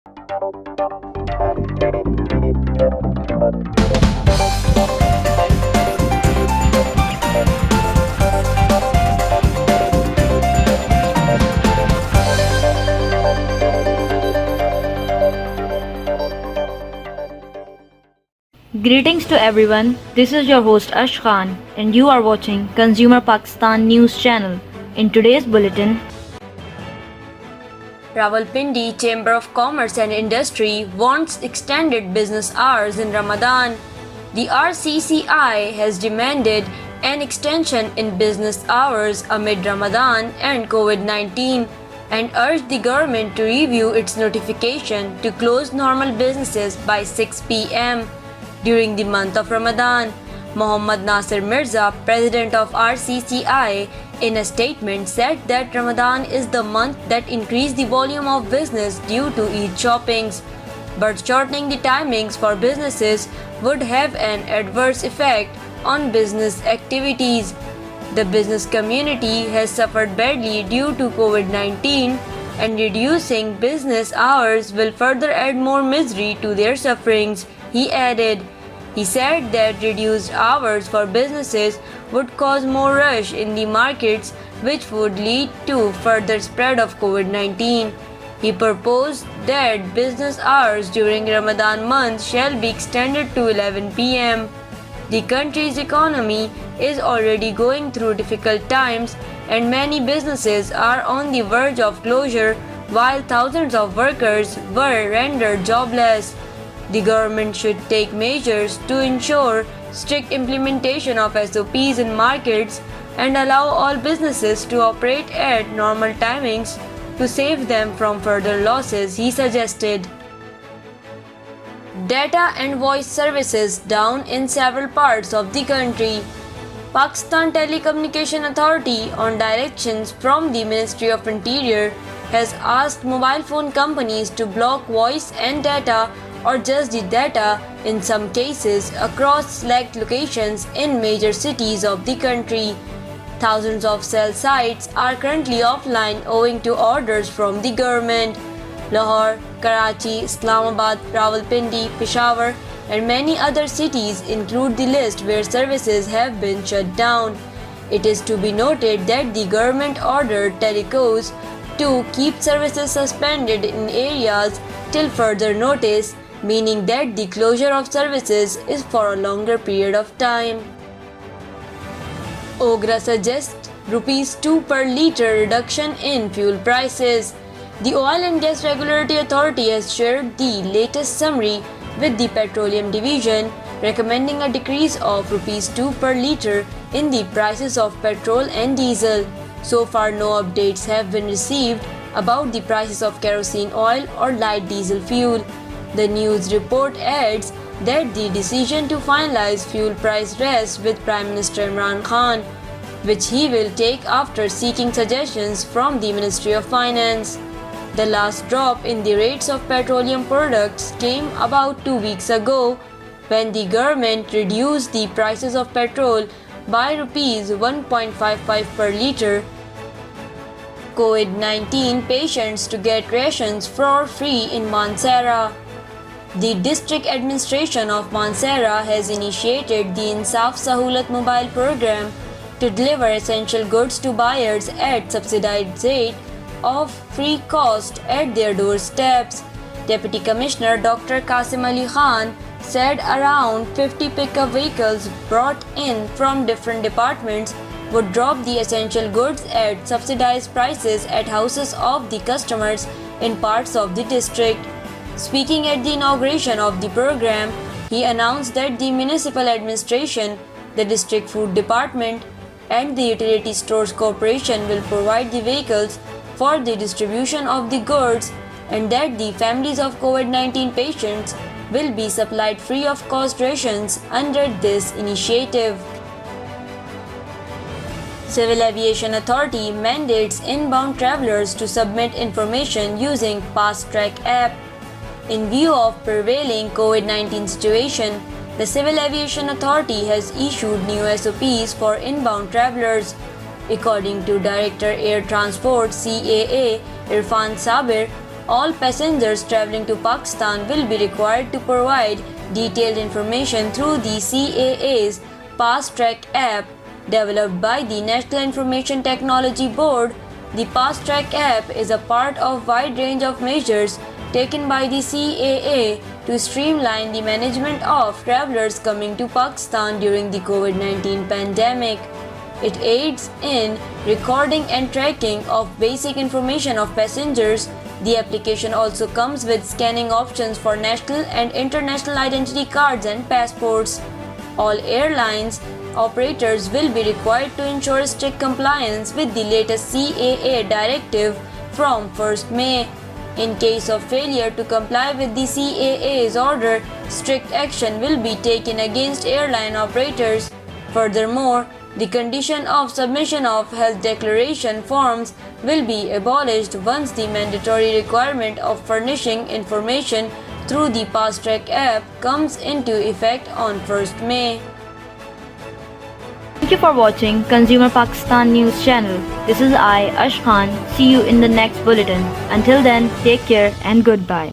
Greetings to everyone. This is your host Ash Khan, and you are watching Consumer Pakistan News Channel. In today's bulletin, Rawalpindi Chamber of Commerce and Industry wants extended business hours in Ramadan. The RCCI has demanded an extension in business hours amid Ramadan and COVID-19 and urged the government to review its notification to close normal businesses by 6 p.m. during the month of Ramadan. Mohammad Nasir Mirza, president of RCCI, in a statement said that Ramadan is the month that increased the volume of business due to Eid shoppings, but shortening the timings for businesses would have an adverse effect on business activities. The business community has suffered badly due to COVID-19, and reducing business hours will further add more misery to their sufferings, he added. He said that reduced hours for businesses would cause more rush in the markets, which would lead to further spread of COVID-19. He proposed that business hours during Ramadan month shall be extended to 11 p.m. The country's economy is already going through difficult times, and many businesses are on the verge of closure, while thousands of workers were rendered jobless. The government should take measures to ensure strict implementation of SOPs in markets and allow all businesses to operate at normal timings to save them from further losses, he suggested. Data and voice services down in several parts of the country. Pakistan Telecommunication Authority, on directions from the Ministry of Interior, has asked mobile phone companies to block voice and data or just the data in some cases across select locations in major cities of the country. Thousands of cell sites are currently offline owing to orders from the government. Lahore, Karachi, Islamabad, Rawalpindi, Peshawar and many other cities include the list where services have been shut down. It is to be noted that the government ordered telecos to keep services suspended in areas till further notice, meaning that the closure of services is for a longer period of time. OGRA suggests Rs 2 per litre reduction in fuel prices. The Oil and Gas Regulatory Authority has shared the latest summary with the Petroleum Division, recommending a decrease of Rs 2 per litre in the prices of petrol and diesel. So far, no updates have been received about the prices of kerosene oil or light diesel fuel. The news report adds that the decision to finalize fuel price rests with Prime Minister Imran Khan, which he will take after seeking suggestions from the Ministry of Finance. The last drop in the rates of petroleum products came about 2 weeks ago, when the government reduced the prices of petrol by Rs 1.55 per litre. COVID-19 patients to get rations for free in Mansehra. The district administration of Mansehra has initiated the Insaf Sahulat mobile program to deliver essential goods to buyers at subsidized rate of free cost at their doorsteps. Deputy Commissioner Dr. Qasim Ali Khan said around 50 pickup vehicles brought in from different departments would drop the essential goods at subsidized prices at houses of the customers in parts of the district. Speaking at the inauguration of the program, he announced that the municipal administration, the district food department, and the utility stores corporation will provide the vehicles for the distribution of the goods, and that the families of COVID-19 patients will be supplied free of cost rations under this initiative. Civil Aviation Authority mandates inbound travelers to submit information using Fast Track app. In view of prevailing COVID-19 situation, the Civil Aviation Authority has issued new SOPs for inbound travelers. According to Director Air Transport (CAA) Irfan Sabir, all passengers traveling to Pakistan will be required to provide detailed information through the CAA's Fast Track app developed by the National Information Technology Board. The Fast Track app is a part of a wide range of measures taken by the CAA to streamline the management of travelers coming to Pakistan during the COVID-19 pandemic. It aids in recording and tracking of basic information of passengers. The application also comes with scanning options for national and international identity cards and passports. All airlines operators will be required to ensure strict compliance with the latest CAA directive from 1st May. In case of failure to comply with the CAA's order, strict action will be taken against airline operators. Furthermore, the condition of submission of health declaration forms will be abolished once the mandatory requirement of furnishing information through the Fast Track app comes into effect on 1st May. Thank you for watching Consumer Pakistan News Channel. This is I, Ash Khan. See you in the next bulletin. Until then, take care and goodbye.